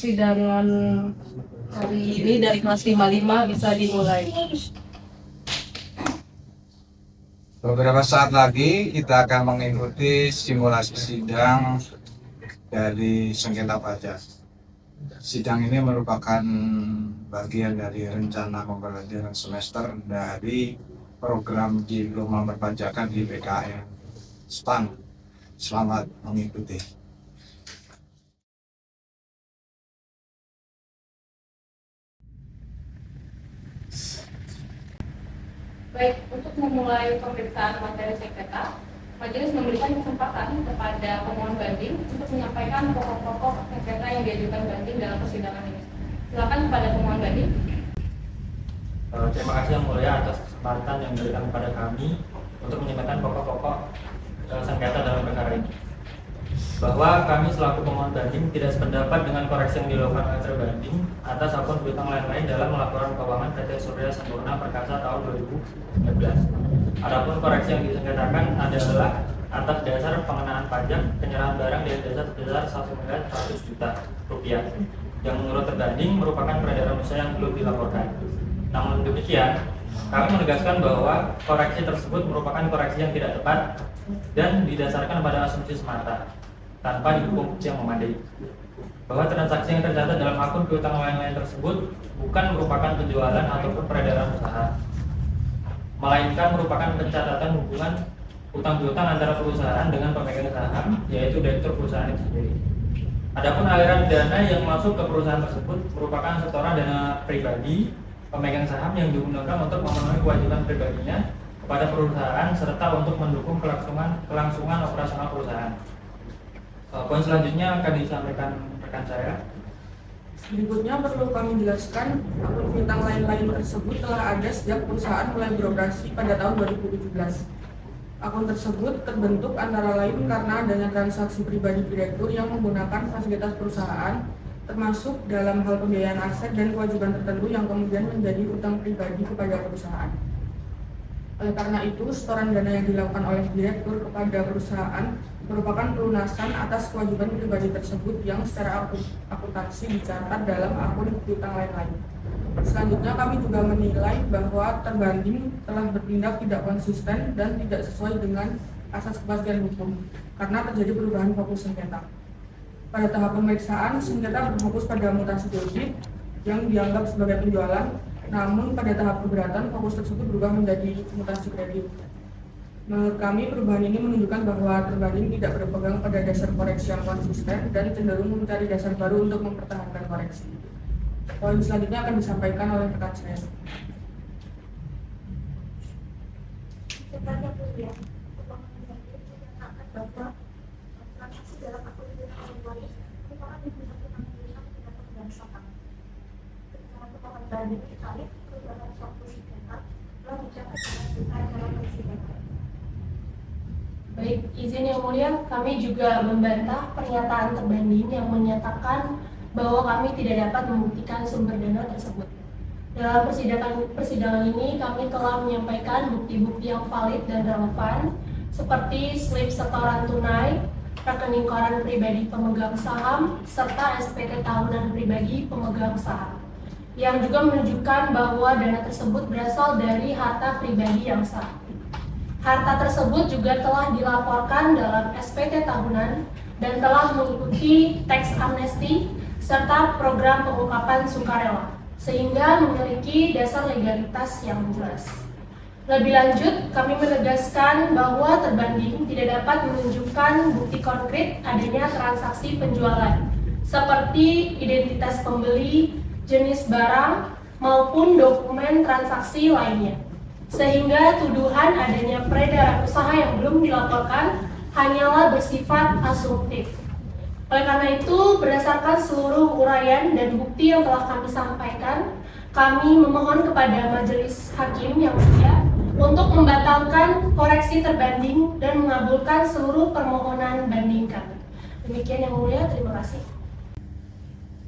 persidangan hari ini dari kelas 55 bisa dimulai. Beberapa saat lagi kita akan mengikuti simulasi sidang dari sengketa pajak. Sidang ini merupakan bagian dari rencana pembelajaran semester dari program diploma perpajakan di PKN SPAN. Selamat mengikuti. Baik, untuk memulai pemeriksaan materi sengketa, majelis memberikan kesempatan kepada pemohon banding untuk menyampaikan pokok-pokok sengketa yang diajukan banding dalam persidangan ini. Silakan kepada pemohon banding. Terima kasih Yang Mulia atas kesempatan yang diberikan kepada kami untuk menyampaikan pokok-pokok sengketa dalam perkara ini. Bahwa kami selaku pemohon banding tidak sependapat dengan koreksi yang dilakukan oleh terbanding atas akun piutang lain-lain dalam laporan keuangan PT Surya Sempurna Perkasa tahun 2019. Adapun koreksi yang disengketakan adalah atas dasar pengenaan pajak penyerahan barang dengan dasar sebesar 1.100 juta rupiah yang menurut terbanding merupakan peredaran usaha yang belum dilaporkan. Namun demikian, kami menegaskan bahwa koreksi tersebut merupakan koreksi yang tidak tepat dan didasarkan pada asumsi semata tanpa didukung bukti yang memadai. Bahwa transaksi yang tercatat dalam akun piutang lain-lain tersebut bukan merupakan penjualan ataupun peredaran usaha, melainkan merupakan pencatatan hubungan utang piutang antara perusahaan dengan pemegang saham, yaitu direktur perusahaan itu sendiri. Adapun aliran dana yang masuk ke perusahaan tersebut merupakan setoran dana pribadi pemegang saham yang digunakan untuk memenuhi kewajiban pribadinya kepada perusahaan serta untuk mendukung kelangsungan operasional perusahaan. Poin selanjutnya akan disampaikan rekan saya. Berikutnya perlu kami jelaskan, akun piutang lain-lain tersebut telah ada sejak perusahaan mulai beroperasi pada tahun 2017. Akun tersebut terbentuk antara lain karena adanya transaksi pribadi direktur yang menggunakan fasilitas perusahaan, termasuk dalam hal pembiayaan aset dan kewajiban tertentu yang kemudian menjadi utang pribadi kepada perusahaan. Oleh karena itu, setoran dana yang dilakukan oleh direktur kepada perusahaan merupakan pelunasan atas kewajiban pribadi tersebut yang secara akuntansi dicatat dalam akun piutang lain-lain. Selanjutnya, kami juga menilai bahwa terbanding telah bertindak tidak konsisten dan tidak sesuai dengan asas kepastian hukum karena terjadi perubahan fokus sengketa. Pada tahap pemeriksaan, sengketa berfokus pada mutasi debit yang dianggap sebagai penjualan, namun pada tahap keberatan fokus tersebut berubah menjadi mutasi kredit. Menurut kami, perubahan ini menunjukkan bahwa terbanding tidak berpegang pada dasar koreksi yang konsisten dan cenderung mencari dasar baru untuk mempertahankan koreksi. Poin selanjutnya akan disampaikan oleh rekan saya. Baik, izin Yang Mulia, kami juga membantah pernyataan terbanding yang menyatakan bahwa kami tidak dapat membuktikan sumber dana tersebut. Dalam persidangan ini, kami telah menyampaikan bukti-bukti yang valid dan relevan, seperti slip setoran tunai, rekening koran pribadi pemegang saham, serta SPT tahunan pribadi pemegang saham, yang juga menunjukkan bahwa dana tersebut berasal dari harta pribadi yang sah. Harta tersebut juga telah dilaporkan dalam SPT tahunan dan telah mengikuti teks amnesti serta program pengungkapan sukarela, sehingga memiliki dasar legalitas yang jelas. Lebih lanjut, kami menegaskan bahwa terbanding tidak dapat menunjukkan bukti konkret adanya transaksi penjualan, seperti identitas pembeli, jenis barang, maupun dokumen transaksi lainnya. Sehingga tuduhan adanya peredaran usaha yang belum dilaporkan hanyalah bersifat asumtif. Oleh karena itu, berdasarkan seluruh uraian dan bukti yang telah kami sampaikan, kami memohon kepada majelis hakim yang mulia untuk membatalkan koreksi terbanding dan mengabulkan seluruh permohonan banding kami. Demikian Yang Mulia, terima kasih.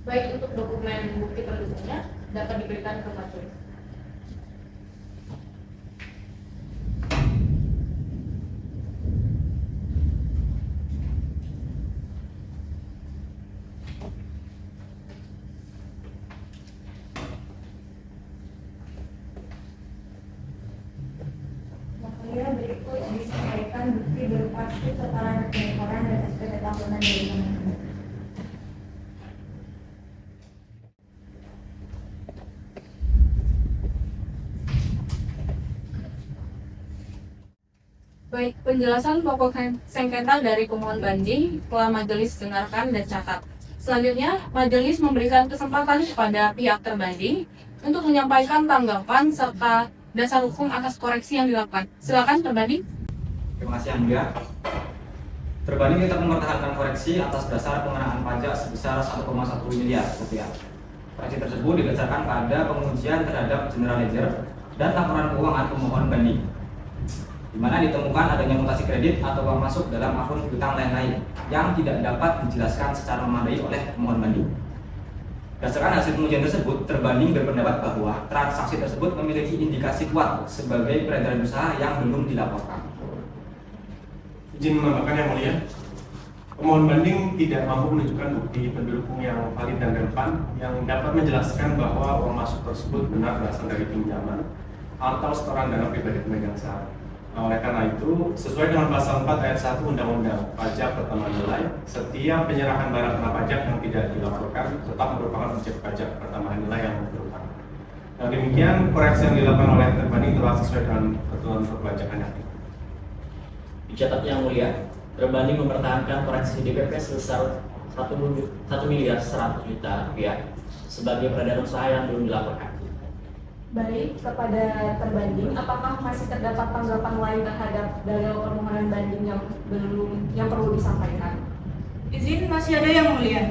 Baik, untuk dokumen bukti pendukungnya dapat diberikan ke majelis. pesanan dari pemohon. Baik, penjelasan pokok sengketa dari pemohon banding telah majelis dengarkan dan catat. Selanjutnya, majelis memberikan kesempatan kepada pihak terbanding untuk menyampaikan tanggapan serta dasar hukum atas koreksi yang dilakukan. Silakan terbanding. Terima kasih Yang Mulia. Terbanding tetap mempertahankan koreksi atas dasar pengenaan pajak sebesar 1,1 miliar rupiah. Koreksi tersebut didasarkan pada pengujian terhadap general ledger dan laporan keuangan pemohon banding, di mana ditemukan adanya mutasi kredit atau uang masuk dalam akun piutang lain-lain yang tidak dapat dijelaskan secara memadai oleh pemohon banding. Berdasarkan hasil pengujian tersebut, terbanding berpendapat bahwa transaksi tersebut memiliki indikasi kuat sebagai peredaran usaha yang belum dilaporkan. Izin menambahkan Yang Mulia, pemohon banding tidak mampu menunjukkan bukti pendukung yang valid dan relevan yang dapat menjelaskan bahwa uang masuk tersebut benar berasal dari pinjaman atau setoran dana pribadi pemegang saham. Oleh karena itu, sesuai dengan pasal 4 ayat 1 Undang-Undang Pajak Pertambahan Nilai, setiap penyerahan barang kena pajak yang tidak dilaporkan tetap merupakan objek pajak pertambahan nilai yang berutang. Dengan demikian, koreksi yang dilakukan oleh terbanding telah sesuai dengan ketentuan perpajakan yang ada. Dicatat Yang Mulia, terbanding mempertahankan koreksi DPP sebesar 1 miliar 100 juta rupiah sebagai peredaran usaha yang belum dilaporkan. Baik, kepada terbanding, apakah masih terdapat tanggapan lain terhadap dalil permohonan banding yang perlu disampaikan? Izin, masih ada Yang Mulia.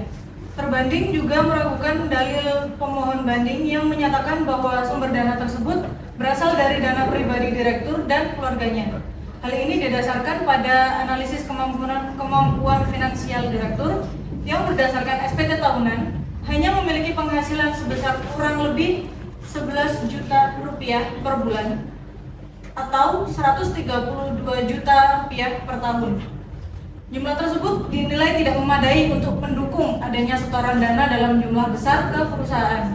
Terbanding juga meragukan dalil pemohon banding yang menyatakan bahwa sumber dana tersebut berasal dari dana pribadi direktur dan keluarganya. Hal ini didasarkan pada analisis kemampuan finansial direktur yang berdasarkan SPT tahunan hanya memiliki penghasilan sebesar kurang lebih 11 juta rupiah per bulan atau 132 juta rupiah per tahun. Jumlah tersebut dinilai tidak memadai untuk mendukung adanya setoran dana dalam jumlah besar ke perusahaan.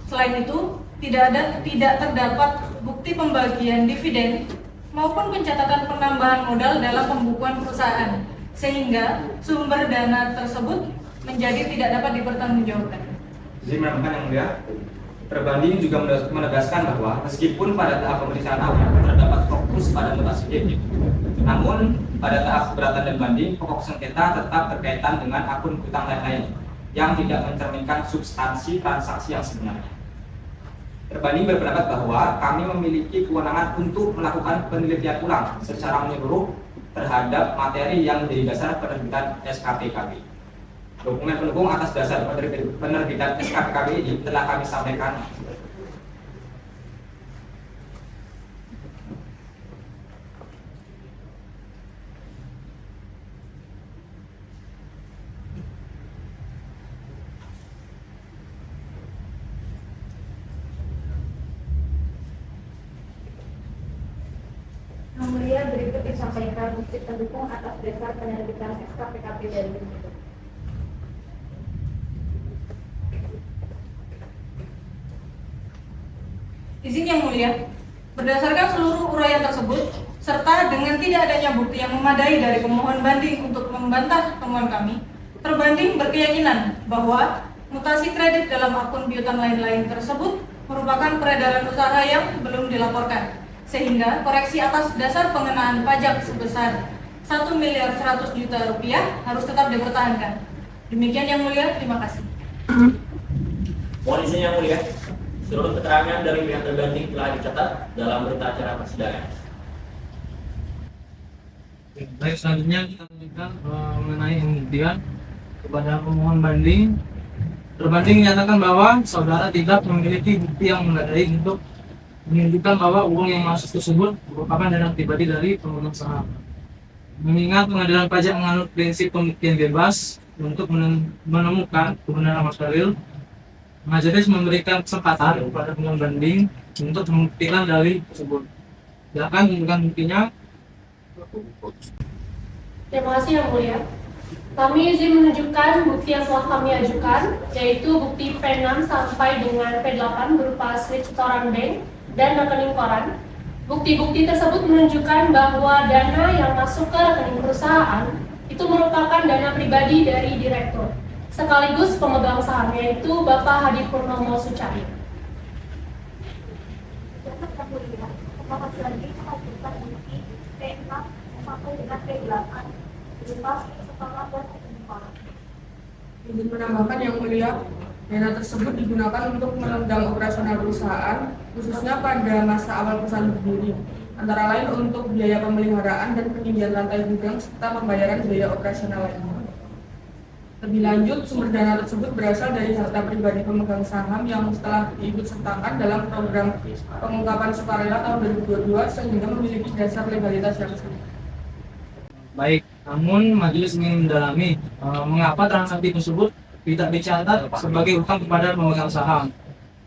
Selain itu, tidak terdapat bukti pembagian dividen maupun pencatatan penambahan modal dalam pembukuan perusahaan, sehingga sumber dana tersebut menjadi tidak dapat dipertanggungjawabkan. Izin menambahkan Yang Mulia, terbanding juga menegaskan bahwa meskipun pada tahap pemeriksaan awal terdapat fokus pada mutasi kredit, namun pada tahap keberatan dan banding, pokok sengketa tetap berkaitan dengan akun piutang lain-lain yang tidak mencerminkan substansi transaksi yang sebenarnya. Terbanding berpendapat bahwa kami memiliki kewenangan untuk melakukan penelitian ulang secara menyeluruh terhadap materi yang menjadi dasar penerbitan SKPKB. Dokumen pendukung atas dasar penerbitan SKPKB ini telah kami sampaikan. Yang Mulia, berikut disampaikan bukti pendukung atas dasar penerbitan SKPKB dari berikut. Izin Yang Mulia, berdasarkan seluruh uraian tersebut, serta dengan tidak adanya bukti yang memadai dari pemohon banding untuk membantah temuan kami, terbanding berkeyakinan bahwa mutasi kredit dalam akun piutang lain-lain tersebut merupakan peredaran usaha yang belum dilaporkan, sehingga koreksi atas dasar pengenaan pajak sebesar 1 miliar 100 juta rupiah harus tetap dipertahankan. Demikian Yang Mulia, terima kasih. Mohon izin Yang Mulia, seluruh keterangan dari pihak terbanding telah dicatat dalam berita acara persidangan. Baik, selanjutnya kita lanjutkan mengenai pembuktian kepada pemohon banding. Terbanding menyatakan bahwa saudara tidak memiliki bukti yang memadai untuk menunjukkan bahwa uang yang masuk tersebut merupakan dana pribadi dari pemegang saham. Mengingat pengadilan pajak menganut prinsip pembuktian bebas untuk menemukan kebenaran material, majelis memberikan kesempatan kepada pemohon banding untuk membuktikan dalil tersebut. Silakan menunjukkan buktinya. Terima kasih Yang Mulia. Kami izin menunjukkan bukti yang telah kami ajukan, yaitu bukti P6 sampai dengan P8 berupa slip setoran bank dan rekening koran. Bukti-bukti tersebut menunjukkan bahwa dana yang masuk ke rekening perusahaan itu merupakan dana pribadi dari direktur, sekaligus pemegang saham, yaitu Bapak Hadi Purnomo Sucari. Izin menambahkan yang mulia, dana tersebut digunakan untuk menunjang operasional perusahaan, khususnya pada masa awal perusahaan berdiri, antara lain untuk biaya pemeliharaan dan peninggian lantai gudang serta pembayaran biaya operasional lainnya. Lebih lanjut, sumber dana tersebut berasal dari harta pribadi pemegang saham yang telah diikut sertakan dalam program pengungkapan sukarela tahun 2022 sehingga memiliki dasar legalitas yang sah. Baik, namun majelis ingin mendalami mengapa transaksi tersebut tidak dicatat sebagai utang kepada pemegang saham,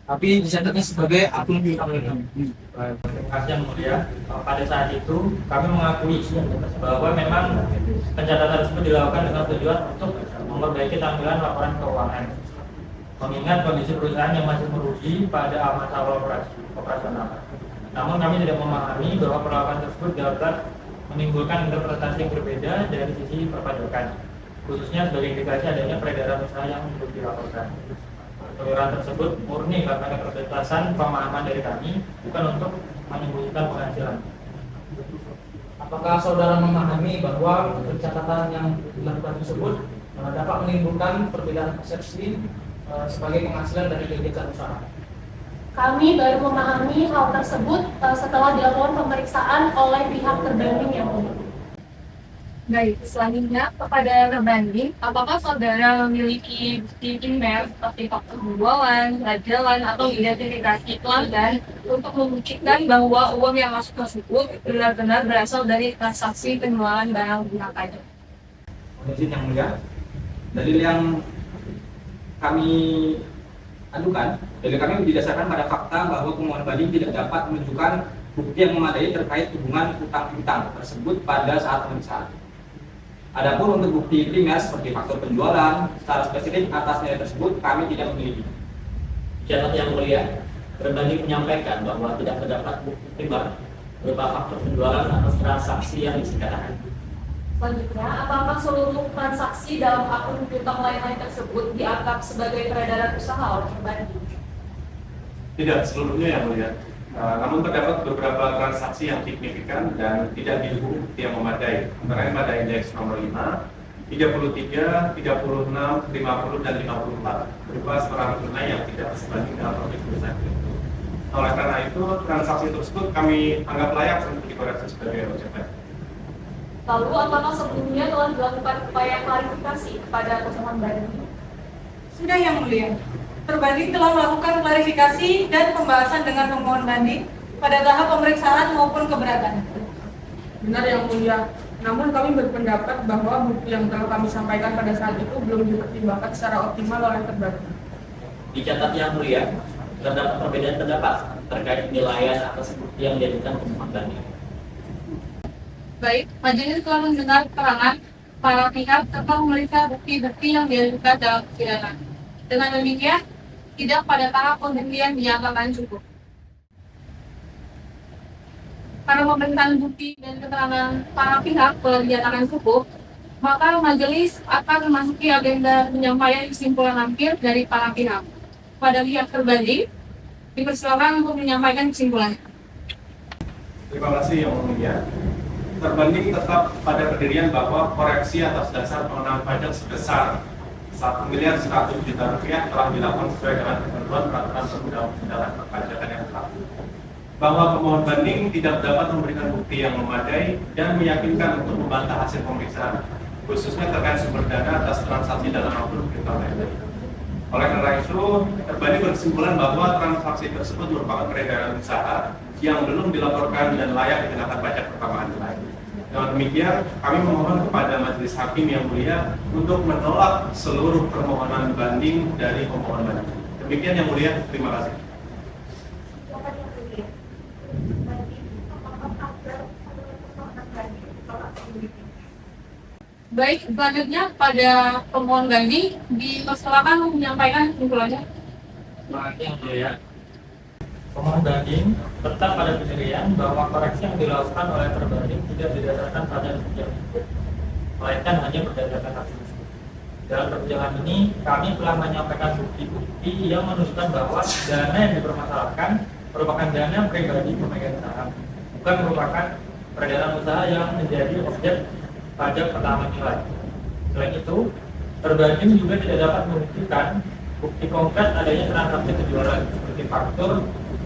tapi dicatatnya sebagai akun piutang. Terima kasih yang mulia. Pada saat itu kami mengakui bahwa memang pencatatan tersebut dilakukan dengan tujuan untuk memperbaiki tampilan laporan keuangan, mengingat kondisi perusahaan yang masih merugi pada masa awal operasional. Namun kami tidak memahami bahwa perlakuan tersebut dapat menimbulkan interpretasi yang berbeda dari sisi perpajakan, khususnya sebagai indikasi adanya peredaran usaha yang belum dilaporkan. Keliruan tersebut murni karena keterbatasan pemahaman dari kami, bukan untuk menyembunyikan penghasilan. Apakah saudara memahami bahwa pencatatan yang dilakukan tersebut dapat menimbulkan perbedaan persepsi sebagai penghasilan dari kegiatan usaha? Kami baru memahami hal tersebut setelah dilakukan pemeriksaan oleh pihak terbanding yang umum. Baik, selanjutnya kepada terbanding, apakah saudara memiliki bukti primer seperti faktur penjualan, pelajaran, atau identifikasi pelanggan untuk membuktikan bahwa uang yang masuk tersebut benar-benar berasal dari transaksi penjualan barang guna pajak? Izin yang mulia, dalil yang kami adukan, dalil kami didasarkan pada fakta bahwa pemohon banding tidak dapat menunjukkan bukti yang memadai terkait hubungan utang piutang tersebut pada saat pemeriksaan. Adapun untuk bukti primer seperti faktur penjualan, secara spesifik atas nilai tersebut kami tidak memiliki. Catat yang mulia, berbanding menyampaikan bahwa tidak terdapat bukti primer berupa faktur penjualan atau transaksi yang disengketakan. Selanjutnya, apakah seluruh transaksi dalam akun piutang lain-lain tersebut dianggap sebagai peredaran usaha oleh terbanding? Tidak seluruhnya yang mulia. Namun terdapat beberapa transaksi yang signifikan dan tidak didukung bukti yang memadai. Antara lain pada indeks nomor 5, 33, 36, 50, dan 54 berupa setoran tunai yang tidak sebanding dengan profit perusahaan. Oleh karena itu, transaksi tersebut kami anggap layak untuk dikoreksi sebagai OJK. Lalu, apakah sebelumnya telah dilakukan upaya klarifikasi kepada pemohon banding? Sudah yang mulia. Terbanding telah melakukan klarifikasi dan pembahasan dengan pemohon banding pada tahap pemeriksaan maupun keberatan. Benar yang mulia, namun kami berpendapat bahwa bukti yang telah kami sampaikan pada saat itu belum dipertimbangkan secara optimal oleh terbanding. Dicatat yang mulia, terdapat perbedaan pendapat terkait penilaian atas bukti yang diajukan pemohon banding. Baik, majelis telah mendengar keterangan para pihak tentang memeriksa bukti-bukti yang diajukan dalam persidangan. Dengan demikian, tidak pada tahap pembuktian dinyatakan cukup. Karena pemeriksaan bukti dan keterangan para pihak telah dinyatakan cukup, maka majelis akan memasuki agenda penyampaian kesimpulan akhir dari para pihak. Pada pihak terbanding, dipersilakan untuk menyampaikan kesimpulan. Terima kasih yang mulia. Terbanding tetap pada pendirian bahwa koreksi atas dasar pengenaan pajak sebesar 1.100.000.000 rupiah telah dilakukan sesuai dengan ketentuan peraturan perundang-undangan perpajakan yang berlaku. Bahwa pemohon banding tidak dapat memberikan bukti yang memadai dan meyakinkan untuk membantah hasil pemeriksaan, khususnya terkait sumber dana atas transaksi dalam akun piutang lain. Oleh karena itu, terbanding berkesimpulan bahwa transaksi tersebut merupakan peredaran usaha yang belum dilaporkan dan layak dikenakan pajak pertambahan nilai. Dengan demikian, kami memohon kepada Majelis Hakim yang mulia untuk menolak seluruh permohonan banding dari pemohon banding. Demikian yang mulia, terima kasih. Baik, selanjutnya pada pemohon banding dipersilakan menyampaikan kesimpulannya. Yang mulia, pemohon banding tetap pada pendirian bahwa koreksi yang dilakukan oleh terbanding tidak didasarkan pada bukti yang cukup. melainkan hanya berdasarkan hasil. Dalam persidangan ini, kami telah menyampaikan bukti-bukti yang menunjukkan bahwa dana yang dipermasalahkan merupakan dana pribadi pemegang saham, bukan merupakan peredaran usaha yang menjadi objek pajak pertambahan nilai. Selain itu, terbanding juga tidak dapat membuktikan bukti konkret adanya transaksi penjualan seperti faktur,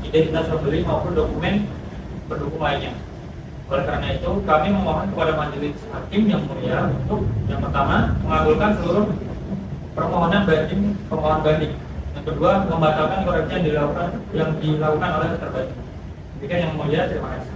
identitas pembeli maupun dokumen pendukung lainnya. Oleh karena itu, kami memohon kepada majelis hakim yang mulia untuk yang pertama mengabulkan seluruh permohonan banding pemohon banding. Yang kedua, membatalkan koreksi yang dilakukan oleh terbanding. Demikian yang mulia, terima kasih.